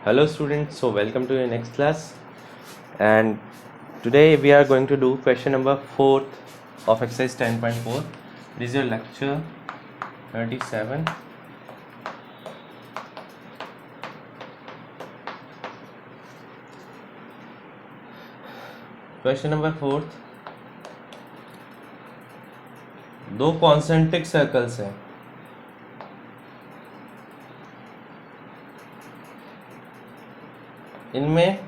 Hello students, so welcome to your next class, and today we are going to do question number 4 of exercise 10.4. This is your lecture 37. Question number 4, दो concentric circles हैं, इनमें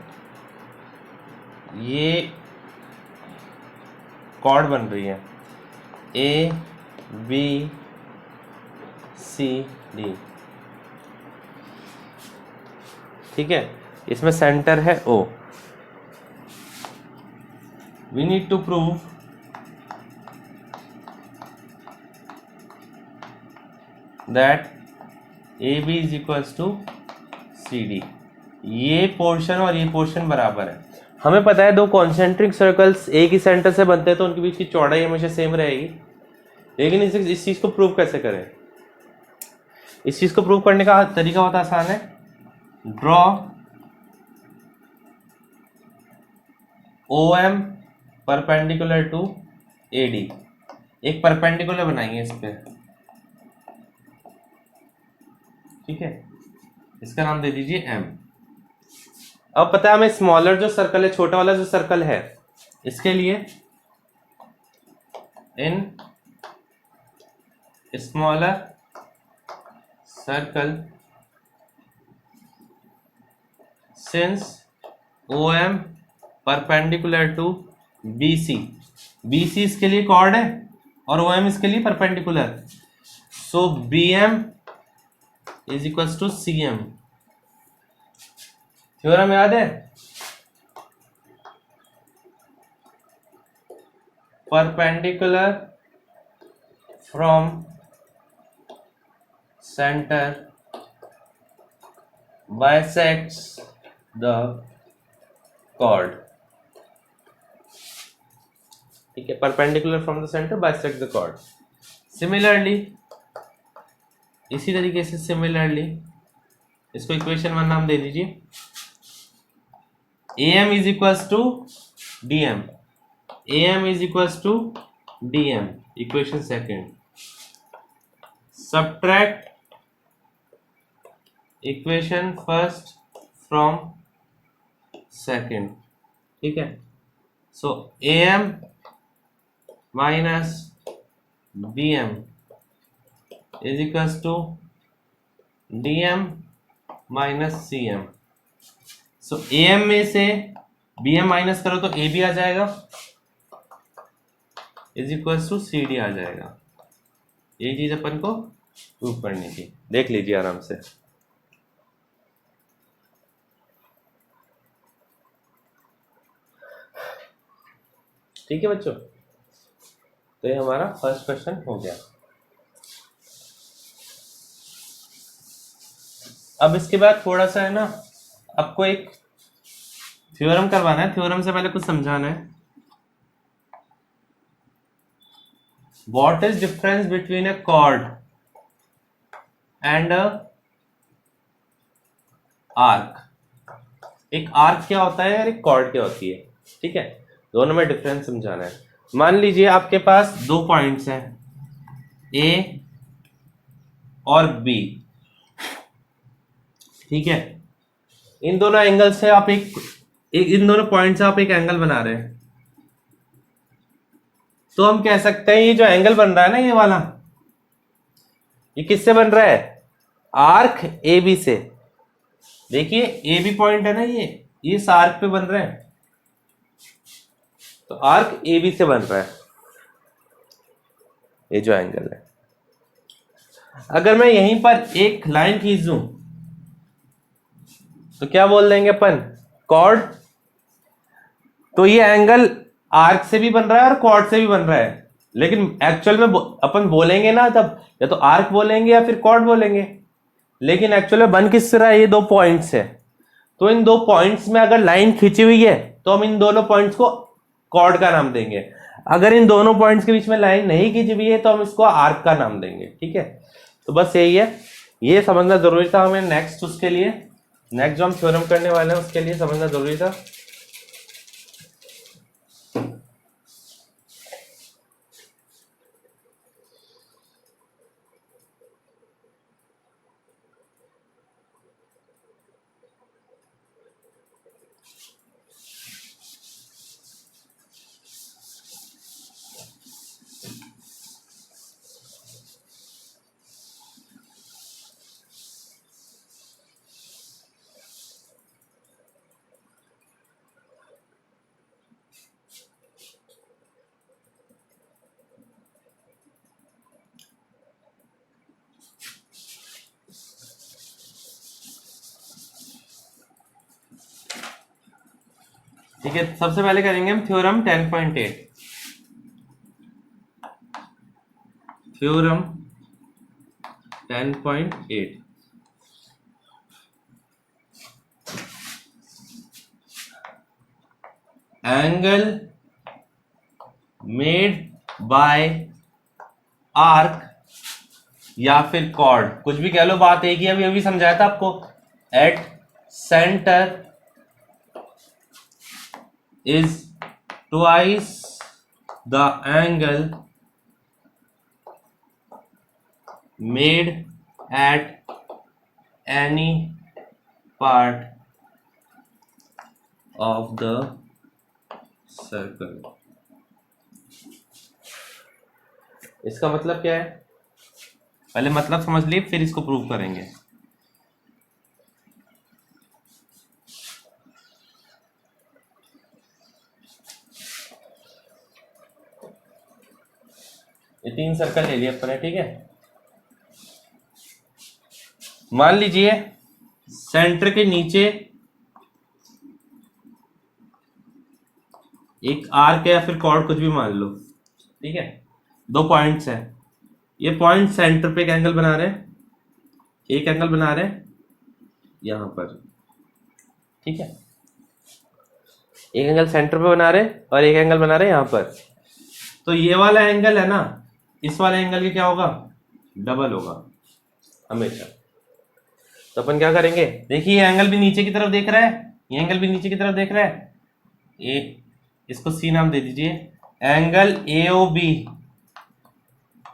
ये cord बन रही है A B C D, ठीक है। इसमें सेंटर है O. We need to prove that A B is equals to C D. ये पोर्शन और ये पोर्शन बराबर है। हमें पता है दो कॉन्सेंट्रिक सर्कल्स एक ही सेंटर से बनते हैं तो उनके बीच की चौड़ाई हमेशा सेम रहेगी, लेकिन इस चीज़ को प्रूव कैसे करें? इस चीज़ को प्रूव करने का तरीका बहुत आसान है। Draw O M perpendicular to A D. एक परपेंडिकुलर बनाएंगे इस पे, ठीक है। इसका नाम दे दीजिए एम। अब पता है हमें स्मॉलर जो सर्कल है, छोटा वाला जो सर्कल है, इसके लिए in smaller circle since O M perpendicular to B C. B C इसके लिए कॉर्ड है और ओ एम इसके लिए perpendicular, so B M is equals to C M. Theorem याद है? Perpendicular from centre bisects the chord, ठीक है। Perpendicular from the centre bisect the chord. Similarly, इसी तरीके से सिमिलरली इसको इक्वेशन 1 नाम दे दीजिए। AM is equals to DM, AM is equals to DM, equation second. Subtract equation first from second, ठीक है। So AM minus BM is equals to DM minus CM। So AM में से BM minus करो तो AB आ जाएगा, is equals to CD आ जाएगा। ये चीज अपन को प्रूव करनी थी, देख लीजिए आराम से। ठीक है बच्चों, तो ये हमारा फर्स्ट क्वेश्चन हो गया। अब इसके बाद थोड़ा सा है ना, आपको एक थ्योरम करवाना है। थ्योरम से पहले कुछ समझाना है। What is difference between a cord and a arc? एक आर्क क्या होता है और एक कॉर्ड क्या होती है, ठीक है। दोनों में डिफरेंस समझाना है। मान लीजिए आपके पास दो पॉइंट्स हैं ए और बी, ठीक है। इन दोनों एंगल से आप एक इन दोनों पॉइंट से आप एक एंगल बना रहे हैं, तो हम कह सकते हैं ये जो एंगल बन रहा है ना, ये वाला, ये किससे बन रहा है? आर्क ए बी से। देखिए ए बी पॉइंट है ना, ये इस आर्क पे बन रहा है, तो आर्क ए बी से बन रहा है ये जो एंगल है। अगर मैं यहीं पर एक लाइन खींच दूं तो क्या बोल देंगे अपन? कॉर्ड। तो ये एंगल आर्क से भी बन रहा है और कॉर्ड से भी बन रहा है, लेकिन एक्चुअल में अपन बोलेंगे ना तब या तो आर्क बोलेंगे या फिर कॉर्ड बोलेंगे, लेकिन एक्चुअल में बन किस रहा है? ये दो पॉइंट्स है। तो इन दो पॉइंट्स में अगर लाइन खींची हुई है तो हम इन दोनों पॉइंट्स को कॉर्ड का नाम देंगे। अगर इन दोनों पॉइंट्स के बीच में लाइन नहीं खींची हुई है तो हम इसको आर्क का नाम देंगे, ठीक है। तो बस यही है, ये समझना जरूरी था हमें नेक्स्ट उसके लिए। नेक्स्ट जो हम थ्योरम करने वाले हैं उसके लिए समझना जरूरी था। ठीक है, सबसे पहले करेंगे हम theorem 10.8। Theorem 10.8 angle made by arc या फिर कॉर्ड, कुछ भी कह लो, बात एक ही। अभी अभी समझाया था आपको, at centre is twice the angle made at any part of the circle। इसका मतलब क्या है, पहले मतलब समझ लिए फिर इसको प्रूव करेंगे। ये 3 सर्कल ले लिए अपने, ठीक है। मान लीजिए सेंटर के नीचे एक आर्क है या फिर कॉर्ड, कुछ भी मान लो, ठीक है। 2 पॉइंट्स हैं, ये पॉइंट सेंटर पे एक एंगल बना रहे हैं, एक एंगल बना रहे हैं यहां पर, ठीक है। एक एंगल सेंटर पे बना रहे हैं और एक एंगल बना रहे हैं यहां पर। तो ये वाला एंगल है ना, इस वाले एंगल के क्या होगा, डबल होगा हमेशा। तो अपन क्या करेंगे, देखिए ये एंगल भी नीचे की तरफ देख रहा है, ये एंगल भी नीचे की तरफ देख रहा है। इसको सी नाम दे दीजिए। Angle AOB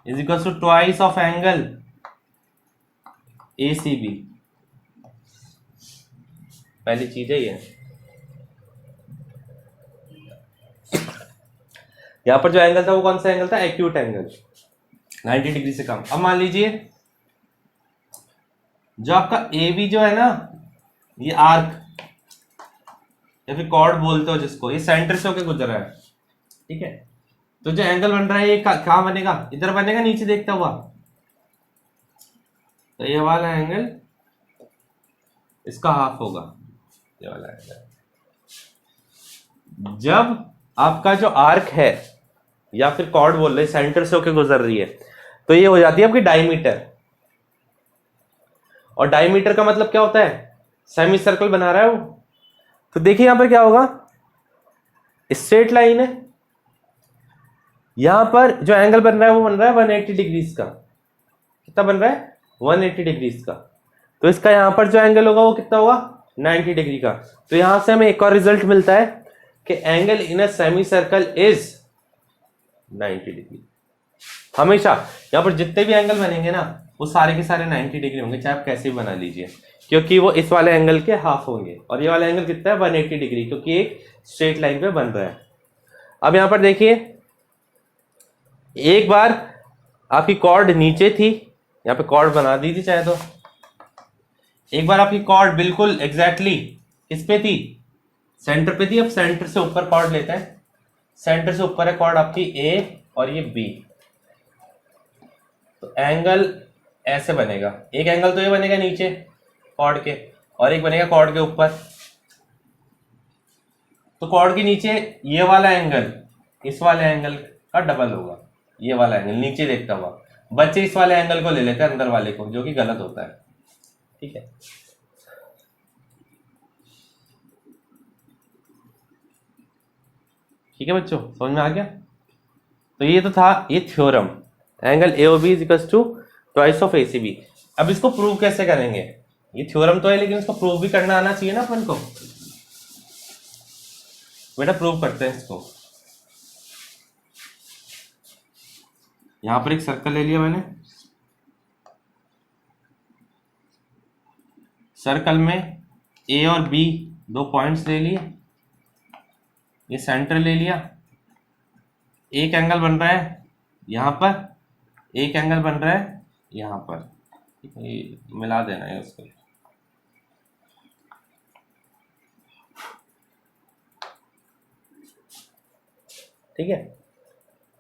is equal to twice of angle ACB। पहली चीज है ये। यहां पर जो एंगल था वो कौन सा एंगल था, एक्यूट एंगल, 90 डिग्री से कम। अब मान लीजिए जो आपका AB जो है ना, ये आर्क या फिर कॉर्ड बोलते हो जिसको, ये सेंटर से होकर गुजर रहा है, ठीक है। तो जो एंगल बन रहा है ये कहां बनेगा, इधर बनेगा नीचे देखता हुआ। तो ये वाला एंगल इसका हाफ होगा, ये वाला एंगल। जब आपका जो आर्क है या फिर कॉर्ड बोल रहे सेंटर से होकर गुजर रही है, तो ये हो जाती है आपकी डायमीटर। और डायमीटर का मतलब क्या होता है, सेमी सर्कल बना रहा है वो। तो देखिए यहां पर क्या होगा, स्ट्रेट लाइन है, यहां पर जो एंगल बन रहा है वो बन रहा है 180 डिग्रीज का। कितना बन रहा है, 180 डिग्रीज का। तो इसका यहां पर जो एंगल होगा वो कितना होगा, 90 डिग्री का। तो यहां से हमें एक और रिजल्ट मिलता है कि angle in a semi circle is 90 degree. हमेशा यहां पर जितने भी एंगल बनेंगे ना वो सारे के सारे 90 डिग्री होंगे, चाहे आप कैसे भी बना लीजिए, क्योंकि वो इस वाले एंगल के हाफ होंगे। और ये वाला एंगल कितना है, 180 डिग्री, क्योंकि एक स्ट्रेट लाइन पे बन रहा है। अब यहां पर देखिए, एक बार आपकी कॉर्ड नीचे थी, यहां पे कॉर्ड बना दी थी चाहे तो। एक बार आपकी कॉर्ड बिल्कुल एग्जैक्टली किस पे थी, सेंटर पे थी। अब सेंटर से ऊपर कॉर्ड लेते हैं, सेंटर से ऊपर है कॉर्ड आपकी A और ये B। तो एंगल ऐसे बनेगा, एक एंगल तो ये बनेगा नीचे कॉर्ड के, और एक बनेगा कॉर्ड के ऊपर। तो कॉर्ड के नीचे ये वाला एंगल इस वाले एंगल का डबल होगा, ये वाला एंगल नीचे देखता हुआ। बच्चे इस वाले एंगल को ले लेते हैं, अंदर वाले को, जो कि गलत होता है, ठीक है। ठीक है बच्चों, समझ में आ गया। तो ये तो था ये theorem, angle AOB is equal to twice of ACB। अब इसको प्रूव कैसे करेंगे, ये थ्योरम तो है लेकिन इसको प्रूव भी करना आना चाहिए ना अपन को। बेटा प्रूव करते हैं इसको। यहां पर एक सर्कल ले लिया मैंने, सर्कल में ए और बी दो पॉइंट्स ले लिए, ये सेंटर ले लिया, एक एंगल बन रहा है यहां पर, एक एंगल बन रहा है यहां पर, ये मिला देना है उसको। ठीक है,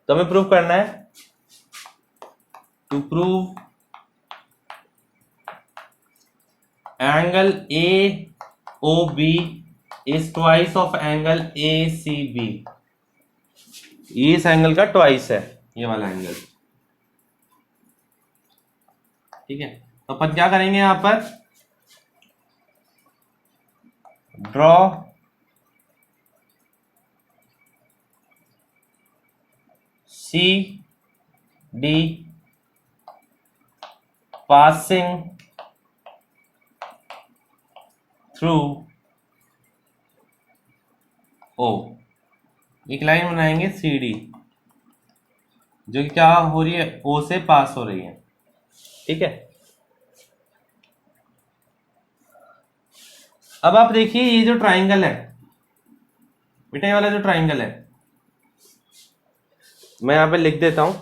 तो हमें प्रूव करना है, to prove angle A O B is twice of angle A C B. इस एंगल का ट्वाइस है ये वाला एंगल। ठीक है, तो अपन क्या करेंगे यहां पर, draw C D passing through O. एक लाइन बनाएंगे सी डी जो कि क्या हो रही है, ओ से पास हो रही है। ठीक है, अब आप देखिए ये जो ट्राइंगल है बेटा, ये वाला जो ट्राइंगल है, मैं यहां पे लिख देता हूं,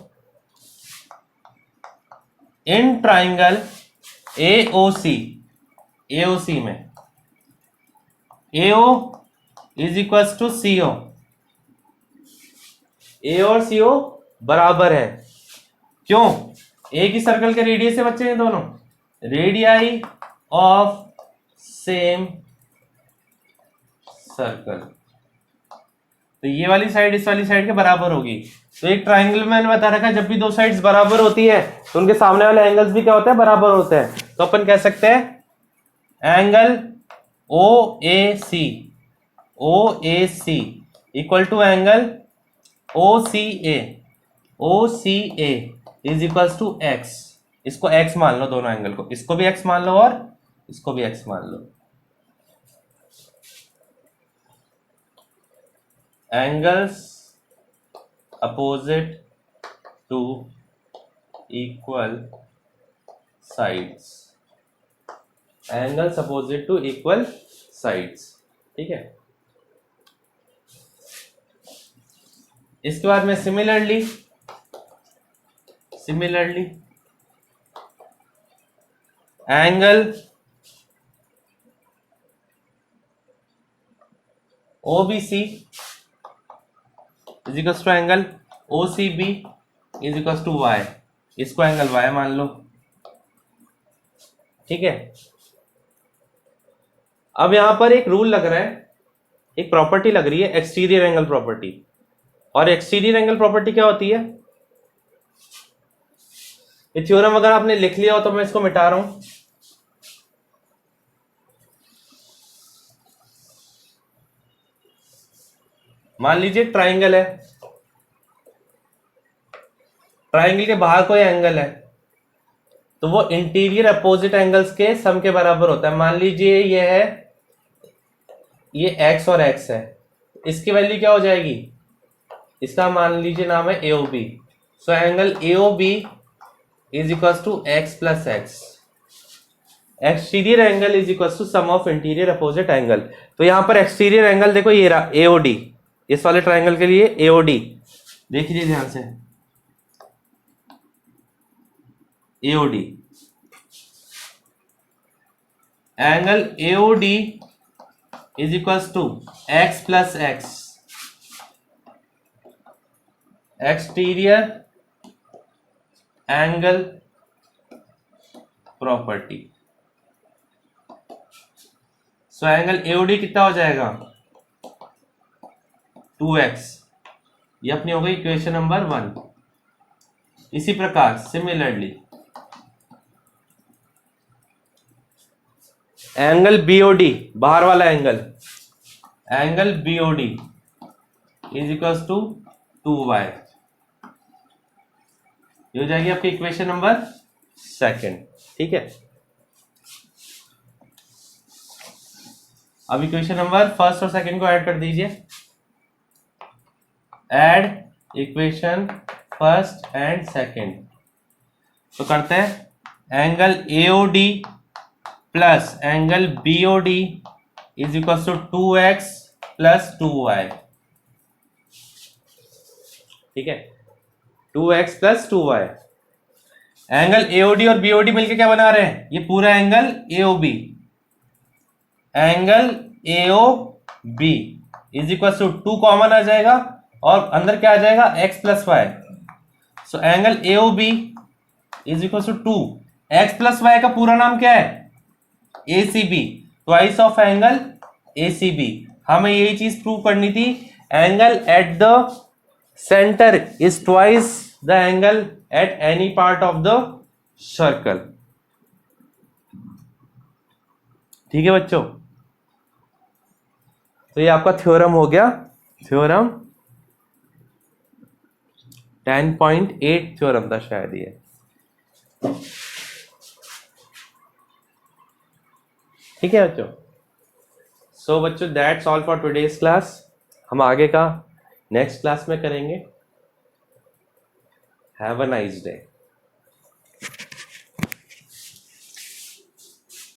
इन ट्राइंगल एओसी, एओसी में AO is equal to CO, A और सीओ बराबर है। क्यों? एक ही सर्कल के रेडियस से बच्चे हैं दोनों, रेडियाई ऑफ सेम सर्कल। तो ये वाली साइड इस वाली साइड के बराबर होगी। तो एक ट्राइंगल में मैंने बता रखा है जब भी दो साइड्स बराबर होती है तो उनके सामने वाले एंगल्स भी क्या होते हैं, बराबर होते हैं। तो अपन कह सकते हैं angle O A C equal to angle O C A is equal to x. इसको एक्स मान लो, दोनों एंगल को, इसको भी एक्स मान लो और इसको भी एक्स मान लो। Angles opposite to equal sides, angles opposite to equal sides. ठीक है, इसके बाद में similarly angle OBC is equal to angle OCB is equal to Y, इसको एंगल वाई मान लो। ठीक है, अब यहां पर एक रूल लग रहा है, एक प्रॉपर्टी लग रही है, एक्सटीरियर एंगल प्रॉपर्टी। और एक्सटीरियर एंगल प्रॉपर्टी क्या होती है, ये थ्योरम अगर आपने लिख लिया हो तो मैं इसको मिटा रहा हूं। मान लीजिए ट्राइंगल है, ट्राइंगल के बाहर कोई एंगल है तो वो इंटीरियर अपोजिट एंगल्स के सम के बराबर होता है। मान लीजिए ये है, ये x और x है, इसकी वैल्यू क्या हो जाएगी, इसका मान लीजिए नाम है AOB। So angle AOB is equal to x plus x. Exterior angle is equal to sum of interior opposite angle. तो यहां पर एक्सटीरियर एंगल देखो ये रहा AOD, इस वाले ट्राइंगल के लिए AOD, देखिए ध्यान से AOD, angle AOD is equal to x plus x, exterior angle property. So angle AOD कितना हो जाएगा, 2x। ये अपनी हो गई इक्वेशन नंबर 1। इसी प्रकार सिमिलरली एंगल BOD, बाहर वाला angle, angle BOD is equal to 2y, ये हो जाएगी आपकी इक्वेशन नंबर 2। ठीक है, अब इक्वेशन नंबर फर्स्ट और सेकंड को ऐड कर दीजिए। Add equation first and second. तो करते हैं angle AOD plus angle BOD is equal to 2x plus 2y। ठीक है, 2x plus 2y। Angle AOD और बीओडी मिलके क्या बना रहे हैं, ये पूरा angle AOB. Angle AOB is equal to 2 common आ जाएगा और अंदर क्या आ जाएगा, x plus Y. So angle AOB is equal to 2, x plus y का पूरा नाम क्या है, ACB, twice of angle ACB। हमें यही चीज प्रूव करनी थी, angle at the centre is twice the angle at any part of the circle. ठीक है बच्चों, तो ये आपका थ्योरम हो गया, थ्योरम 10.8 थ्योरम था शायद ये। ठीक है बच्चों, सो बच्चों that's all for today's class. हम आगे का नेक्स्ट क्लास में करेंगे। Have a nice day.